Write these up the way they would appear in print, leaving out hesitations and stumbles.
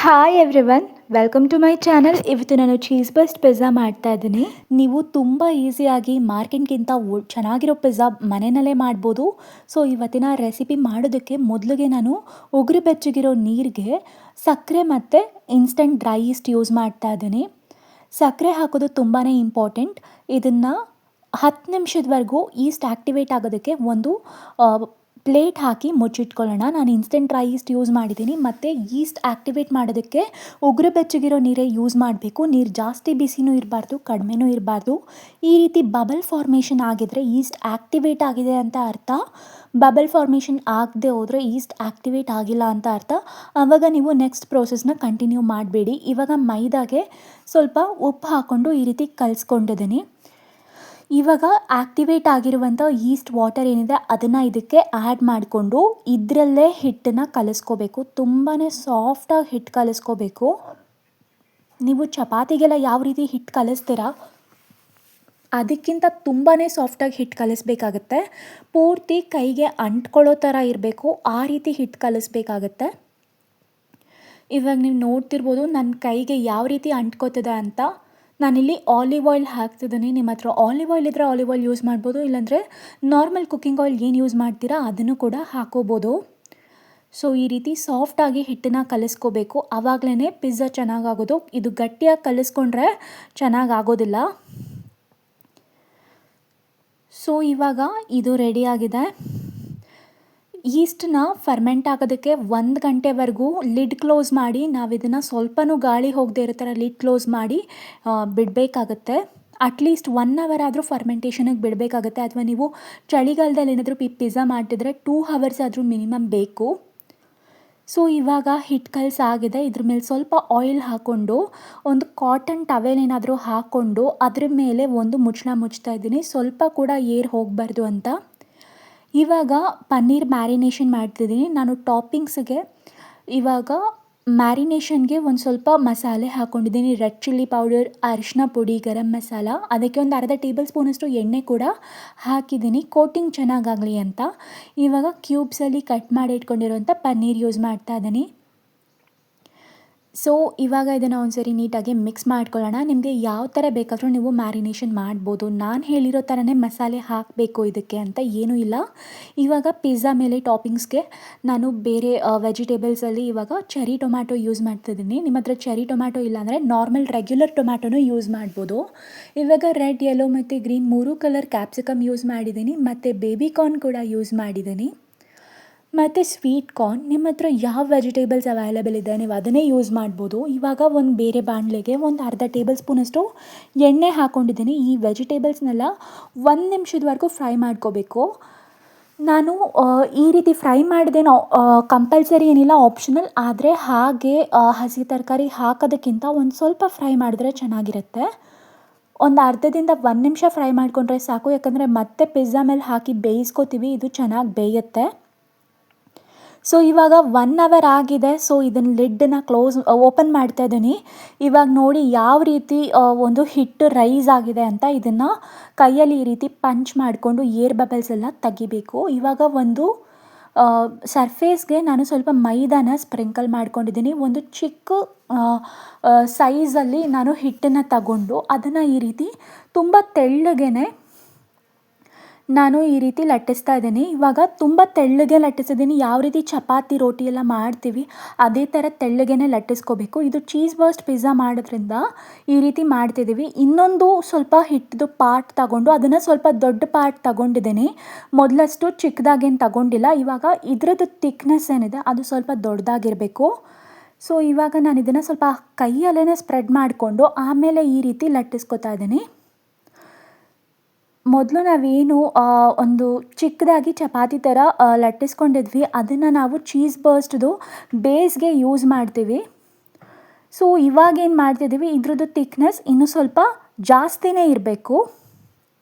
Hi everyone, welcome to my channel. ಇವತ್ತು ನಾನು cheese bust pizza ಮಾಡ್ತಾ ಇದ್ದೀನಿ. ನೀವು ತುಂಬ ಈಸಿಯಾಗಿ ಮಾರ್ಕೆಟ್ಗಿಂತ ಚೆನ್ನಾಗಿರೋ ಪಿಜ್ಜಾ ಮನೆಯಲ್ಲೇ ಮಾಡ್ಬೋದು. ಸೊ ಇವತ್ತಿನ ರೆಸಿಪಿ ಮಾಡೋದಕ್ಕೆ ಮೊದಲಿಗೆ ನಾನು ಉಗುರು ಬೆಚ್ಚಗಿರೋ ನೀರಿಗೆ ಸಕ್ಕರೆ ಮತ್ತು ಇನ್ಸ್ಟಂಟ್ ಡ್ರೈ ಈಸ್ಟ್ ಯೂಸ್ ಮಾಡ್ತಾ ಇದ್ದೀನಿ. ಸಕ್ಕರೆ ಹಾಕೋದು ತುಂಬಾ ಇಂಪಾರ್ಟೆಂಟ್. ಇದನ್ನು 10 ನಿಮಿಷದವರೆಗೂ ಈಸ್ಟ್ ಆ್ಯಕ್ಟಿವೇಟ್ ಆಗೋದಕ್ಕೆ ಒಂದು ಪ್ಲೇಟ್ ಹಾಕಿ ಮುಚ್ಚಿಟ್ಕೊಳ್ಳೋಣ. ನಾನು ಇನ್ಸ್ಟೆಂಟ್ ಡ್ರೈ ಈಸ್ಟ್ ಯೂಸ್ ಮಾಡಿದ್ದೀನಿ. ಮತ್ತು ಈಸ್ಟ್ ಆ್ಯಕ್ಟಿವೇಟ್ ಮಾಡೋದಕ್ಕೆ ಉಗುರು ಬೆಚ್ಚಗಿರೋ ನೀರೇ ಯೂಸ್ ಮಾಡಬೇಕು. ನೀರು ಜಾಸ್ತಿ ಬಿಸಿನೂ ಇರಬಾರ್ದು, ಕಡಿಮೆನೂ ಇರಬಾರ್ದು. ಈ ರೀತಿ ಬಬಲ್ ಫಾರ್ಮೇಷನ್ ಆಗಿದ್ರೆ ಈಸ್ಟ್ ಆ್ಯಕ್ಟಿವೇಟ್ ಆಗಿದೆ ಅಂತ ಅರ್ಥ. ಬಬಲ್ ಫಾರ್ಮೇಷನ್ ಆಗದೆ ಹೋದರೆ ಈಸ್ಟ್ ಆ್ಯಕ್ಟಿವೇಟ್ ಆಗಿಲ್ಲ ಅಂತ ಅರ್ಥ. ಆವಾಗ ನೀವು ನೆಕ್ಸ್ಟ್ ಪ್ರೋಸೆಸ್ನ ಕಂಟಿನ್ಯೂ ಮಾಡಬೇಡಿ. ಇವಾಗ ಮೈದಾಗೆ ಸ್ವಲ್ಪ ಉಪ್ಪು ಹಾಕ್ಕೊಂಡು ಈ ರೀತಿ ಕಲಿಸ್ಕೊಂಡಿದ್ದೀನಿ. ಇವಾಗ ಆ್ಯಕ್ಟಿವೇಟ್ ಆಗಿರುವಂಥ ಈಸ್ಟ್ ವಾಟರ್ ಏನಿದೆ ಅದನ್ನು ಇದಕ್ಕೆ ಆ್ಯಡ್ ಮಾಡಿಕೊಂಡು ಇದರಲ್ಲೇ ಹಿಟ್ಟನ್ನು ಕಲಿಸ್ಕೋಬೇಕು. ತುಂಬಾ ಸಾಫ್ಟಾಗಿ ಹಿಟ್ಟು ಕಲಿಸ್ಕೋಬೇಕು. ನೀವು ಚಪಾತಿಗೆಲ್ಲ ಯಾವ ರೀತಿ ಹಿಟ್ಟು ಕಲಿಸ್ತೀರಾ ಅದಕ್ಕಿಂತ ತುಂಬಾ ಸಾಫ್ಟಾಗಿ ಹಿಟ್ಟು ಕಲಿಸ್ಬೇಕಾಗತ್ತೆ. ಪೂರ್ತಿ ಕೈಗೆ ಅಂಟ್ಕೊಳ್ಳೋ ಥರ ಇರಬೇಕು, ಆ ರೀತಿ ಹಿಟ್ಟು ಕಲಿಸ್ಬೇಕಾಗತ್ತೆ. ಇವಾಗ ನೀವು ನೋಡ್ತಿರ್ಬೋದು ನನ್ನ ಕೈಗೆ ಯಾವ ರೀತಿ ಅಂಟ್ಕೋತದೆ ಅಂತ. ನಾನಿಲ್ಲಿ ಆಲಿವ್ ಆಯಿಲ್ ಹಾಕ್ತಿದ್ದೀನಿ. ನಿಮ್ಮ ಹತ್ರ ಆಲಿವ್ ಆಯಿಲ್ ಇದ್ದರೆ ಆಲಿವ್ ಆಯಿಲ್ ಯೂಸ್ ಮಾಡ್ಬೋದು, ಇಲ್ಲಾಂದರೆ ನಾರ್ಮಲ್ ಕುಕ್ಕಿಂಗ್ ಆಯಿಲ್ ಏನು ಯೂಸ್ ಮಾಡ್ತೀರಾ ಅದನ್ನು ಕೂಡ ಹಾಕೋಬೋದು. ಸೊ ಈ ರೀತಿ ಸಾಫ್ಟಾಗಿ ಹಿಟ್ಟನ್ನು ಕಲಿಸ್ಕೋಬೇಕು. ಆವಾಗಲೇ ಪಿಜ್ಜಾ ಚೆನ್ನಾಗಾಗೋದು. ಇದು ಗಟ್ಟಿಯಾಗಿ ಕಲಿಸ್ಕೊಂಡ್ರೆ ಚೆನ್ನಾಗಾಗೋದಿಲ್ಲ. ಸೊ ಇವಾಗ ಇದು ರೆಡಿಯಾಗಿದೆ. ಈಸ್ಟನ್ನ ಫರ್ಮೆಂಟ್ ಆಗೋದಕ್ಕೆ 1 ಗಂಟೆವರೆಗೂ ಲಿಡ್ ಕ್ಲೋಸ್ ಮಾಡಿ ನಾವು ಇದನ್ನು ಸ್ವಲ್ಪನೂ ಗಾಳಿ ಹೋಗದೆ ಇರೋ ಥರ ಲಿಡ್ ಕ್ಲೋಸ್ ಮಾಡಿ ಬಿಡಬೇಕಾಗತ್ತೆ. ಅಟ್ಲೀಸ್ಟ್ 1 ಅವರ್ ಆದರೂ ಫರ್ಮೆಂಟೇಷನಿಗೆ ಬಿಡಬೇಕಾಗತ್ತೆ. ಅಥವಾ ನೀವು ಚಳಿಗಾಲದಲ್ಲಿ ಏನಾದರೂ ಪಿಜ್ಜಾ ಮಾಡ್ತಿದ್ರೆ 2 ಅವರ್ಸ್ ಆದರೂ ಮಿನಿಮಮ್ ಬೇಕು. ಸೊ ಇವಾಗ ಹಿಟ್ಟು ಕಲಸಾಗಿದೆ. ಇದ್ರ ಮೇಲೆ ಸ್ವಲ್ಪ ಆಯಿಲ್ ಹಾಕ್ಕೊಂಡು ಒಂದು ಕಾಟನ್ ಟವೆಲ್ ಏನಾದರೂ ಹಾಕ್ಕೊಂಡು ಅದ್ರ ಮೇಲೆ ಒಂದು ಮುಚ್ಚಳ ಮುಚ್ತಾ ಇದ್ದೀನಿ, ಸ್ವಲ್ಪ ಕೂಡ ಏರ್ ಹೋಗಬಾರ್ದು ಅಂತ. ಇವಾಗ ಪನ್ನೀರ್ ಮ್ಯಾರಿನೇಷನ್ ಮಾಡ್ತಿದ್ದೀನಿ. ನಾನು ಟಾಪಿಂಗ್ಸಿಗೆ ಇವಾಗ ಮ್ಯಾರಿನೇಷನ್ಗೆ ಒಂದು ಸ್ವಲ್ಪ ಮಸಾಲೆ ಹಾಕ್ಕೊಂಡಿದ್ದೀನಿ. ರೆಡ್ ಚಿಲ್ಲಿ ಪೌಡರ್, ಅರಿಶಿನ ಪುಡಿ, ಗರಂ ಮಸಾಲ, ಅದಕ್ಕೆ ಒಂದು ಅರ್ಧ ಟೇಬಲ್ ಸ್ಪೂನಷ್ಟು ಎಣ್ಣೆ ಕೂಡ ಹಾಕಿದ್ದೀನಿ, ಕೋಟಿಂಗ್ ಚೆನ್ನಾಗಾಗಲಿ ಅಂತ. ಇವಾಗ ಕ್ಯೂಬ್ಸಲ್ಲಿ ಕಟ್ ಮಾಡಿ ಇಟ್ಕೊಂಡಿರೋಂಥ ಪನ್ನೀರ್ ಯೂಸ್ ಮಾಡ್ತಾ ಇದ್ದೀನಿ. ಸೊ ಇವಾಗ ಇದನ್ನು ಒಂದ್ಸರಿ ನೀಟಾಗಿ ಮಿಕ್ಸ್ ಮಾಡ್ಕೊಳ್ಳೋಣ. ನಿಮಗೆ ಯಾವ ಥರ ಬೇಕಾದರೂ ನೀವು ಮ್ಯಾರಿನೇಷನ್ ಮಾಡ್ಬೋದು. ನಾನು ಹೇಳಿರೋ ಥರನೇ ಮಸಾಲೆ ಹಾಕಬೇಕು ಇದಕ್ಕೆ ಅಂತ ಏನೂ ಇಲ್ಲ. ಇವಾಗ ಪಿಜ್ಜಾ ಮೇಲೆ ಟಾಪಿಂಗ್ಸ್ಗೆ ನಾನು ಬೇರೆ ವೆಜಿಟೇಬಲ್ಸಲ್ಲಿ ಇವಾಗ ಚೆರಿ ಟೊಮ್ಯಾಟೊ ಯೂಸ್ ಮಾಡ್ತಿದ್ದೀನಿ. ನಿಮ್ಮ ಹತ್ರ ಚೆರಿ ಟೊಮ್ಯಾಟೊ ಇಲ್ಲಾಂದರೆ ನಾರ್ಮಲ್ ರೆಗ್ಯುಲರ್ ಟೊಮ್ಯಾಟೊನೂ ಯೂಸ್ ಮಾಡ್ಬೋದು. ಇವಾಗ ರೆಡ್, ಯೆಲ್ಲೋ ಮತ್ತು ಗ್ರೀನ್ 3 ಕಲರ್ ಕ್ಯಾಪ್ಸಿಕಮ್ ಯೂಸ್ ಮಾಡಿದ್ದೀನಿ. ಮತ್ತು ಬೇಬಿ ಕಾರ್ನ್ ಕೂಡ ಯೂಸ್ ಮಾಡಿದ್ದೀನಿ. ಮತ್ತು ಸ್ವೀಟ್ ಕಾರ್ನ್, ನಿಮ್ಮ ಹತ್ರ ಯಾವ ವೆಜಿಟೇಬಲ್ಸ್ ಅವೈಲೇಬಲ್ ಇದೆ ನೀವು ಅದನ್ನೇ ಯೂಸ್ ಮಾಡ್ಬೋದು. ಇವಾಗ ಒಂದು ಬೇರೆ ಬಾಣಲೆಗೆ ಒಂದು ಅರ್ಧ ಟೇಬಲ್ ಸ್ಪೂನಷ್ಟು ಎಣ್ಣೆ ಹಾಕ್ಕೊಂಡಿದ್ದೀನಿ. ಈ ವೆಜಿಟೇಬಲ್ಸ್ನೆಲ್ಲ 1 ನಿಮಿಷದವರೆಗೂ ಫ್ರೈ ಮಾಡ್ಕೋಬೇಕು. ನಾನು ಈ ರೀತಿ ಫ್ರೈ ಮಾಡಿದೇನೋ ಕಂಪಲ್ಸರಿ ಏನಿಲ್ಲ, ಆಪ್ಷನಲ್. ಆದರೆ ಹಾಗೆ ಹಸಿ ತರಕಾರಿ ಹಾಕೋದಕ್ಕಿಂತ ಒಂದು ಸ್ವಲ್ಪ ಫ್ರೈ ಮಾಡಿದ್ರೆ ಚೆನ್ನಾಗಿರುತ್ತೆ. ಒಂದು ಅರ್ಧದಿಂದ 1 ನಿಮಿಷ ಫ್ರೈ ಮಾಡಿಕೊಂಡ್ರೆ ಸಾಕು. ಯಾಕಂದರೆ ಮತ್ತೆ ಪಿಜ್ಜಾ ಮೇಲೆ ಹಾಕಿ ಬೇಯಿಸ್ಕೋತೀವಿ, ಇದು ಚೆನ್ನಾಗಿ ಬೇಯುತ್ತೆ. ಸೊ ಇವಾಗ 1 ಅವರ್ ಆಗಿದೆ. ಸೊ ಇದನ್ನು ಲಿಡ್ಡನ್ನು ಓಪನ್ ಮಾಡ್ತಾ ಇದ್ದೀನಿ. ಇವಾಗ ನೋಡಿ ಯಾವ ರೀತಿ ಒಂದು ಹಿಟ್ಟು ರೈಸ್ ಆಗಿದೆ ಅಂತ. ಇದನ್ನು ಕೈಯಲ್ಲಿ ಈ ರೀತಿ ಪಂಚ್ ಮಾಡಿಕೊಂಡು ಏರ್ ಬಬಲ್ಸ್ ಎಲ್ಲ ತೆಗಿಬೇಕು. ಇವಾಗ ಒಂದು ಸರ್ಫೇಸ್ಗೆ ನಾನು ಸ್ವಲ್ಪ ಮೈದಾನ ಸ್ಪ್ರಿಂಕಲ್ ಮಾಡ್ಕೊಂಡಿದ್ದೀನಿ. ಒಂದು ಚಿಕ್ಕ ಸೈಜಲ್ಲಿ ನಾನು ಹಿಟ್ಟನ್ನು ತಗೊಂಡು ಅದನ್ನು ಈ ರೀತಿ ತುಂಬ ತೆಳ್ಳಗೇನೆ ನಾನು ಈ ರೀತಿ ಲಟ್ಟಿಸ್ತಾ ಇದ್ದೀನಿ. ಇವಾಗ ತುಂಬ ತೆಳ್ಳಗೆ ಲಟ್ಟಿಸಿದ್ದೀನಿ. ಯಾವ ರೀತಿ ಚಪಾತಿ, ರೋಟಿ ಎಲ್ಲ ಮಾಡ್ತೀವಿ ಅದೇ ಥರ ತೆಳ್ಳಗೇನೆ ಲಟ್ಟಿಸ್ಕೋಬೇಕು. ಇದು ಚೀಸ್ ಬರ್ಸ್ಟ್ ಪಿಜ್ಜಾ ಮಾಡೋದ್ರಿಂದ ಈ ರೀತಿ ಮಾಡ್ತಿದ್ದೀವಿ. ಇನ್ನೊಂದು ಸ್ವಲ್ಪ ಹಿಟ್ಟದು ಪಾರ್ಟ್ ತಗೊಂಡು ಅದನ್ನು ಸ್ವಲ್ಪ ದೊಡ್ಡ ಪಾರ್ಟ್ ತಗೊಂಡಿದ್ದೀನಿ. ಮೊದಲಷ್ಟು ಚಿಕ್ಕದಾಗೇನು ತಗೊಂಡಿಲ್ಲ. ಇವಾಗ ಇದರದ್ದು ಥಿಕ್ನೆಸ್ ಏನಿದೆ ಅದು ಸ್ವಲ್ಪ ದೊಡ್ಡದಾಗಿರಬೇಕು. ಸೊ ಇವಾಗ ನಾನು ಇದನ್ನು ಸ್ವಲ್ಪ ಕೈಯಲ್ಲೇ ಸ್ಪ್ರೆಡ್ ಮಾಡಿಕೊಂಡು ಆಮೇಲೆ ಈ ರೀತಿ ಲಟ್ಟಿಸ್ಕೊತಾ ಇದ್ದೀನಿ. ಮೊದಲು ನಾವೇನು ಒಂದು ಚಿಕ್ಕದಾಗಿ ಚಪಾತಿ ಥರ ಲಟ್ಟಿಸ್ಕೊಂಡಿದ್ವಿ ಅದನ್ನು ನಾವು ಚೀಸ್ ಬರ್ಸ್ಟ್ದು ಬೇಸ್ಗೆ ಯೂಸ್ ಮಾಡ್ತೀವಿ. ಸೊ ಇವಾಗೇನು ಮಾಡ್ತಿದ್ದೀವಿ, ಇದ್ರದ್ದು ಥಿಕ್ನೆಸ್ ಇನ್ನೂ ಸ್ವಲ್ಪ ಜಾಸ್ತಿನೇ ಇರಬೇಕು.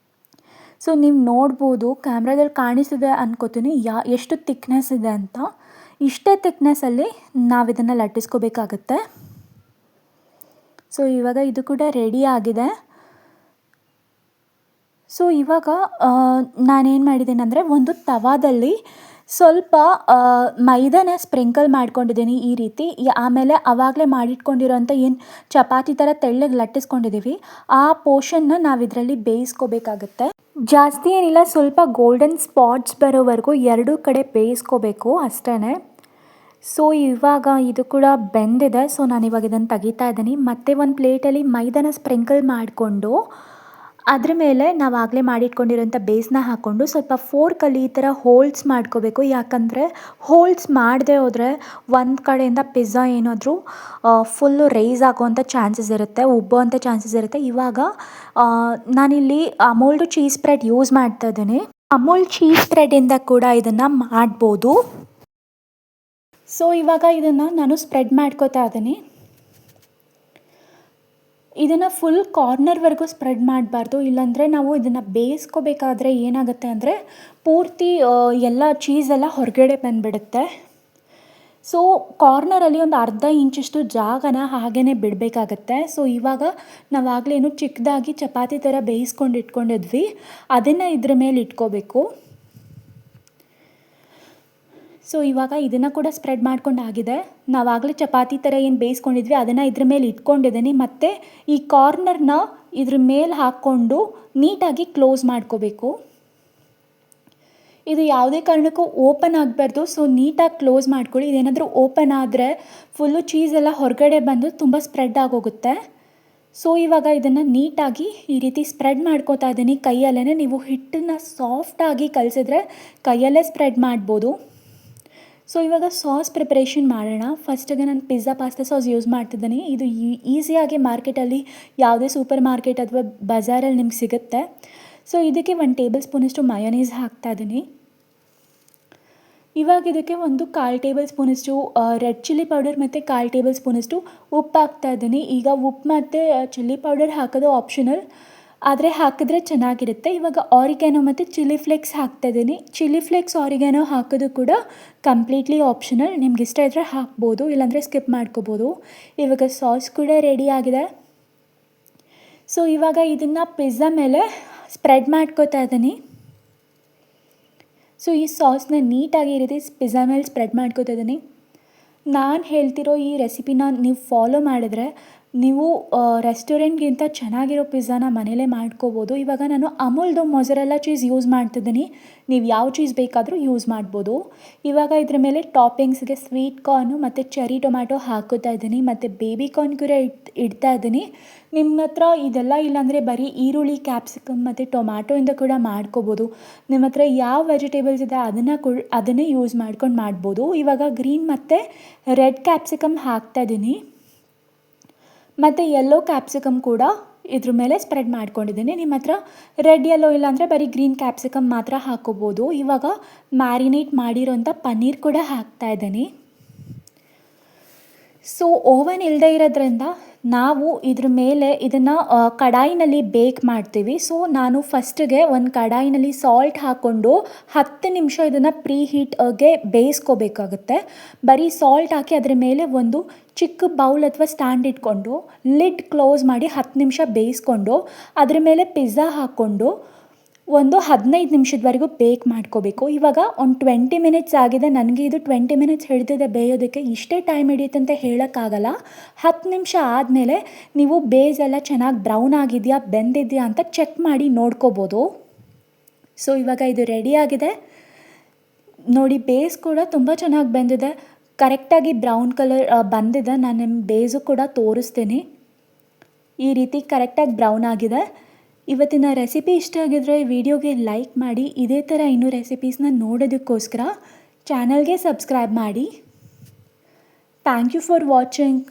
ಸೊ ನೀವು ನೋಡ್ಬೋದು, ಕ್ಯಾಮ್ರಾದಲ್ಲಿ ಕಾಣಿಸಿದೆ ಅನ್ಕೋತೀನಿ ಎಷ್ಟು ಥಿಕ್ನೆಸ್ ಇದೆ ಅಂತ. ಇಷ್ಟೇ ಥಿಕ್ನೆಸ್ಸಲ್ಲಿ ನಾವು ಇದನ್ನು ಲಟ್ಟಿಸ್ಕೋಬೇಕಾಗತ್ತೆ. ಸೊ ಇವಾಗ ಇದು ಕೂಡ ರೆಡಿ ಆಗಿದೆ. ಸೊ ಇವಾಗ ನಾನೇನು ಮಾಡಿದ್ದೇನೆ ಅಂದರೆ ಒಂದು ತವಾದಲ್ಲಿ ಸ್ವಲ್ಪ ಮೈದಾನ ಸ್ಪ್ರಿಂಕಲ್ ಮಾಡ್ಕೊಂಡಿದ್ದೀನಿ ಈ ರೀತಿ. ಆಮೇಲೆ ಆವಾಗಲೇ ಮಾಡಿಟ್ಕೊಂಡಿರೋಂಥ ಏನು ಚಪಾತಿ ಥರ ತೆಳ್ಳಗೆ ಲಟ್ಟಿಸ್ಕೊಂಡಿದ್ದೀವಿ, ಆ ಪೋರ್ಷನ್ನ ನಾವು ಇದರಲ್ಲಿ ಬೇಯಿಸ್ಕೋಬೇಕಾಗತ್ತೆ. ಜಾಸ್ತಿ ಏನಿಲ್ಲ, ಸ್ವಲ್ಪ ಗೋಲ್ಡನ್ ಸ್ಪಾಟ್ಸ್ ಬರೋವರೆಗೂ ಎರಡೂ ಕಡೆ ಬೇಯಿಸ್ಕೋಬೇಕು ಅಷ್ಟೇ. ಸೊ ಇವಾಗ ಇದು ಕೂಡ ಬೆಂದಿದೆ. ಸೊ ನಾನಿವಾಗ ಇದನ್ನು ತೆಗಿತಾ ಇದ್ದೀನಿ. ಮತ್ತೆ ಒಂದು ಪ್ಲೇಟಲ್ಲಿ ಮೈದಾನ ಸ್ಪ್ರಿಂಕಲ್ ಮಾಡಿಕೊಂಡು ಅದ್ರ ಮೇಲೆ ನಾವು ಆಗಲೇ ಮಾಡಿಟ್ಕೊಂಡಿರೋಂಥ ಬೇಸ್ನ ಹಾಕ್ಕೊಂಡು ಸ್ವಲ್ಪ ಫೋರ್ಕಲ್ಲಿ ಈ ಥರ ಹೋಲ್ಸ್ ಮಾಡ್ಕೋಬೇಕು. ಯಾಕಂದರೆ ಹೋಲ್ಸ್ ಮಾಡದೆ ಹೋದರೆ ಒಂದು ಕಡೆಯಿಂದ ಪಿಜ್ಜಾ ಏನಾದರೂ ಫುಲ್ಲು ರೈಸ್ ಆಗೋವಂಥ ಚಾನ್ಸಸ್ ಇರುತ್ತೆ, ಉಬ್ಬುವಂಥ ಚಾನ್ಸಸ್ ಇರುತ್ತೆ. ಇವಾಗ ನಾನಿಲ್ಲಿ ಅಮೂಲ್ದು ಚೀಸ್ ಸ್ಪ್ರೆಡ್ ಯೂಸ್ ಮಾಡ್ತಾ ಇದ್ದೀನಿ. ಅಮೂಲ್ ಚೀಸ್ ಸ್ಪ್ರೆಡ್ಡಿಂದ ಕೂಡ ಇದನ್ನು ಮಾಡ್ಬೋದು. ಸೊ ಇವಾಗ ಇದನ್ನು ನಾನು ಸ್ಪ್ರೆಡ್ ಮಾಡ್ಕೋತಾ ಇದ್ದೀನಿ. ಇದನ್ನು ಫುಲ್ ಕಾರ್ನರ್ವರೆಗೂ ಸ್ಪ್ರೆಡ್ ಮಾಡಬಾರ್ದು, ಇಲ್ಲಾಂದರೆ ನಾವು ಇದನ್ನು ಬೇಯಿಸ್ಕೋಬೇಕಾದ್ರೆ ಏನಾಗುತ್ತೆ ಅಂದರೆ ಪೂರ್ತಿ ಎಲ್ಲ ಚೀಸೆಲ್ಲ ಹೊರಗಡೆ ಬಂದುಬಿಡುತ್ತೆ. ಸೊ ಕಾರ್ನರಲ್ಲಿ ಒಂದು ಅರ್ಧ ಇಂಚಷ್ಟು ಜಾಗನ ಹಾಗೇ ಬಿಡಬೇಕಾಗತ್ತೆ. ಸೊ ಇವಾಗ ನಾವಾಗಲೇನು ಚಿಕ್ಕದಾಗಿ ಚಪಾತಿ ಥರ ಬೇಯಿಸ್ಕೊಂಡು ಇಟ್ಕೊಂಡಿದ್ವಿ, ಅದನ್ನು ಇದ್ರ ಮೇಲೆ ಇಟ್ಕೋಬೇಕು. ಸೊ ಇವಾಗ ಇದನ್ನು ಕೂಡ ಸ್ಪ್ರೆಡ್ ಮಾಡ್ಕೊಂಡಾಗಿದೆ. ನಾವಾಗಲೇ ಚಪಾತಿ ಥರ ಏನು ಬೇಯಿಸ್ಕೊಂಡಿದ್ವಿ ಅದನ್ನು ಇದ್ರ ಮೇಲೆ ಇಟ್ಕೊಂಡಿದ್ದೀನಿ. ಮತ್ತು ಈ ಕಾರ್ನರ್ನ ಇದ್ರ ಮೇಲೆ ಹಾಕ್ಕೊಂಡು ನೀಟಾಗಿ ಕ್ಲೋಸ್ ಮಾಡ್ಕೋಬೇಕು. ಇದು ಯಾವುದೇ ಕಾರಣಕ್ಕೂ ಓಪನ್ ಆಗಬಾರ್ದು. ಸೊ ನೀಟಾಗಿ ಕ್ಲೋಸ್ ಮಾಡ್ಕೊಳ್ಳಿ. ಇದೇನಾದರೂ ಓಪನ್ ಆದರೆ ಫುಲ್ಲು ಚೀಸೆಲ್ಲ ಹೊರಗಡೆ ಬಂದು ತುಂಬ ಸ್ಪ್ರೆಡ್ ಆಗೋಗುತ್ತೆ. ಸೊ ಇವಾಗ ಇದನ್ನು ನೀಟಾಗಿ ಈ ರೀತಿ ಸ್ಪ್ರೆಡ್ ಮಾಡ್ಕೋತಾ ಇದ್ದೀನಿ ಕೈಯಲ್ಲೇ. ನೀವು ಹಿಟ್ಟನ್ನು ಸಾಫ್ಟಾಗಿ ಕಲಿಸಿದ್ರೆ ಕೈಯಲ್ಲೇ ಸ್ಪ್ರೆಡ್ ಮಾಡ್ಬೋದು. ಸೊ ಇವಾಗ ಸಾಸ್ ಪ್ರಿಪರೇಷನ್ ಮಾಡೋಣ. ಫಸ್ಟಿಗೆ ನಾನು ಪಿಜ್ಜಾ ಪಾಸ್ತಾ ಸಾಸ್ ಯೂಸ್ ಮಾಡ್ತಿದ್ದೀನಿ. ಇದು ಈಸಿಯಾಗಿ ಮಾರ್ಕೆಟಲ್ಲಿ ಯಾವುದೇ ಸೂಪರ್ ಮಾರ್ಕೆಟ್ ಅಥವಾ ಬಜಾರಲ್ಲಿ ನಿಮ್ಗೆ ಸಿಗುತ್ತೆ. ಸೊ ಇದಕ್ಕೆ 1 ಟೇಬಲ್ ಸ್ಪೂನಷ್ಟು ಮಯೋನೀಸ್ ಹಾಕ್ತಾಯಿದ್ದೀನಿ. ಇವಾಗ ಇದಕ್ಕೆ 1/4 ಟೇಬಲ್ ಸ್ಪೂನಷ್ಟು ರೆಡ್ ಚಿಲ್ಲಿ ಪೌಡರ್ ಮತ್ತು 1/4 ಟೇಬಲ್ ಸ್ಪೂನಷ್ಟು ಉಪ್ಪು ಹಾಕ್ತಾಯಿದ್ದೀನಿ. ಈಗ ಉಪ್ಪು ಮತ್ತು ಚಿಲ್ಲಿ ಪೌಡರ್ ಹಾಕೋದು ಆಪ್ಷನಲ್, ಆದರೆ ಹಾಕಿದ್ರೆ ಚೆನ್ನಾಗಿರುತ್ತೆ. ಇವಾಗ ಆರಿಗ್ಯಾನೋ ಮತ್ತು ಚಿಲ್ಲಿ ಫ್ಲೇಕ್ಸ್ ಹಾಕ್ತಾಯಿದ್ದೀನಿ. ಚಿಲ್ಲಿ ಫ್ಲೇಕ್ಸ್ ಆರಿಗ್ಯಾನೋ ಹಾಕೋದು ಕೂಡ ಕಂಪ್ಲೀಟ್ಲಿ ಆಪ್ಷನಲ್. ನಿಮ್ಗೆ ಇಷ್ಟ ಇದ್ದರೆ ಹಾಕ್ಬೋದು, ಇಲ್ಲಾಂದರೆ ಸ್ಕಿಪ್ ಮಾಡ್ಕೋಬೋದು. ಇವಾಗ ಸಾಸ್ ಕೂಡ ರೆಡಿ ಆಗಿದೆ. ಸೊ ಇವಾಗ ಇದನ್ನು ಪಿಜ್ಜಾ ಮೇಲೆ ಸ್ಪ್ರೆಡ್ ಮಾಡ್ಕೋತಾ ಇದ್ದೀನಿ. ಸೊ ಈ ಸಾಸ್ನ ನೀಟಾಗಿ ಈ ರೀತಿ ಪಿಜ್ಜಾ ಮೇಲೆ ಸ್ಪ್ರೆಡ್ ಮಾಡ್ಕೋತಾ ಇದ್ದೀನಿ. ನಾನು ಹೇಳ್ತಿರೋ ಈ ರೆಸಿಪಿನ ನೀವು ಫಾಲೋ ಮಾಡಿದ್ರೆ ನೀವು ರೆಸ್ಟೋರೆಂಟ್ಗಿಂತ ಚೆನ್ನಾಗಿರೋ ಪಿಜ್ಜಾನ ಮನೇಲೇ ಮಾಡ್ಕೋಬೋದು. ಇವಾಗ ನಾನು ಅಮೂಲ್ದು ಮೊಸರೆಲ್ಲ ಚೀಸ್ ಯೂಸ್ ಮಾಡ್ತಿದ್ದೀನಿ. ನೀವು ಯಾವ ಚೀಸ್ ಬೇಕಾದರೂ ಯೂಸ್ ಮಾಡ್ಬೋದು. ಇವಾಗ ಇದ್ರ ಮೇಲೆ ಟಾಪಿಂಗ್ಸ್ಗೆ ಸ್ವೀಟ್ ಕಾರ್ನು ಮತ್ತು ಚೆರಿ ಟೊಮ್ಯಾಟೊ ಹಾಕೋತಾ ಇದ್ದೀನಿ, ಮತ್ತು ಬೇಬಿ ಕಾರ್ನ್ ಕೂಡ ಇಡ್ತಾ ಇದ್ದೀನಿ. ನಿಮ್ಮ ಹತ್ರ ಇದೆಲ್ಲ ಇಲ್ಲಾಂದರೆ ಬರೀ ಈರುಳ್ಳಿ, ಕ್ಯಾಪ್ಸಿಕಮ್ ಮತ್ತು ಟೊಮ್ಯಾಟೊಯಿಂದ ಕೂಡ ಮಾಡ್ಕೋಬೋದು. ನಿಮ್ಮ ಹತ್ರ ಯಾವ ವೆಜಿಟೇಬಲ್ಸ್ ಇದೆ ಅದನ್ನೇ ಯೂಸ್ ಮಾಡ್ಕೊಂಡು ಮಾಡ್ಬೋದು. ಇವಾಗ ಗ್ರೀನ್ ಮತ್ತು ರೆಡ್ ಕ್ಯಾಪ್ಸಿಕಮ್ ಹಾಕ್ತಾಯಿದ್ದೀನಿ, ಮತ್ತು ಯೆಲ್ಲೋ ಕ್ಯಾಪ್ಸಿಕಮ್ ಕೂಡ ಇದ್ರ ಮೇಲೆ ಸ್ಪ್ರೆಡ್ ಮಾಡ್ಕೊಂಡಿದ್ದೀನಿ. ನಿಮ್ಮ ಹತ್ರ ರೆಡ್ ಯೆಲ್ಲೋ ಇಲ್ಲಾಂದರೆ ಬರೀ ಗ್ರೀನ್ ಕ್ಯಾಪ್ಸಿಕಮ್ ಮಾತ್ರ ಹಾಕೋಬೋದು. ಇವಾಗ ಮ್ಯಾರಿನೇಟ್ ಮಾಡಿರೋಂಥ ಪನ್ನೀರ್ ಕೂಡ ಹಾಕ್ತಾಯಿದ್ದೀನಿ. ಸೊ ಓವನ್ ಇಲ್ಲದೆ ಇರೋದ್ರಿಂದ ನಾವು ಇದ್ರ ಮೇಲೆ ಇದನ್ನು ಕಡಾಯಿನಲ್ಲಿ ಬೇಕ್ ಮಾಡ್ತೀವಿ. ಸೊ ನಾನು ಫಸ್ಟಿಗೆ ಒಂದು ಕಡಾಯಿನಲ್ಲಿ ಸಾಲ್ಟ್ ಹಾಕ್ಕೊಂಡು 10 ನಿಮಿಷ ಇದನ್ನು ಪ್ರೀ ಹೀಟ್ಗೆ ಬೇಯಿಸ್ಕೋಬೇಕಾಗುತ್ತೆ. ಬರೀ ಸಾಲ್ಟ್ ಹಾಕಿ ಅದರ ಮೇಲೆ ಒಂದು ಚಿಕ್ಕ ಬೌಲ್ ಅಥವಾ ಸ್ಟ್ಯಾಂಡ್ ಇಟ್ಕೊಂಡು ಲಿಡ್ ಕ್ಲೋಸ್ ಮಾಡಿ 10 ನಿಮಿಷ ಬೇಯಿಸ್ಕೊಂಡು ಅದ್ರ ಮೇಲೆ ಪಿಜ್ಜಾ ಹಾಕ್ಕೊಂಡು ಒಂದು 15 ನಿಮಿಷದವರೆಗೂ ಬೇಕ್ ಮಾಡ್ಕೋಬೇಕು. ಇವಾಗ ಒಂದು 20 ಮಿನಿಟ್ಸ್ ಆಗಿದೆ. ನನಗೆ ಇದು 20 ಮಿನಿಟ್ಸ್ ಹಿಡಿದಿದೆ ಬೇಯೋದಕ್ಕೆ. ಇಷ್ಟೇ ಟೈಮ್ ಹಿಡಿಯುತ್ತೆ ಅಂತ ಹೇಳೋಕ್ಕಾಗಲ್ಲ. 10 ನಿಮಿಷ ಆದಮೇಲೆ ನೀವು ಬೇಸ್ ಎಲ್ಲ ಚೆನ್ನಾಗಿ ಬ್ರೌನ್ ಆಗಿದೆಯಾ, ಬೆಂದಿದೆಯಾ ಅಂತ ಚೆಕ್ ಮಾಡಿ ನೋಡ್ಕೋಬೋದು. ಸೊ ಇವಾಗ ಇದು ರೆಡಿಯಾಗಿದೆ ನೋಡಿ. ಬೇಸ್ ಕೂಡ ತುಂಬ ಚೆನ್ನಾಗಿ ಬೆಂದಿದೆ, ಕರೆಕ್ಟಾಗಿ ಬ್ರೌನ್ ಕಲರ್ ಬಂದಿದೆ. ನಾನು ನಿಮ್ಮ ಬೇಸು ಕೂಡ ತೋರಿಸ್ತೀನಿ. ಈ ರೀತಿ ಕರೆಕ್ಟಾಗಿ ಬ್ರೌನ್ ಆಗಿದೆ. ಇವತ್ತಿನ ರೆಸಿಪಿ ಇಷ್ಟ ಆಗಿದ್ರೆ ವಿಡಿಯೋಗೆ ಲೈಕ್ ಮಾಡಿ. ಇದೇ ಥರ ಇನ್ನೂ ರೆಸಿಪೀಸ್ನ ನೋಡೋದಕ್ಕೋಸ್ಕರ ಚಾನಲ್ಗೆ ಸಬ್ಸ್ಕ್ರೈಬ್ ಮಾಡಿ. Thank you for watching.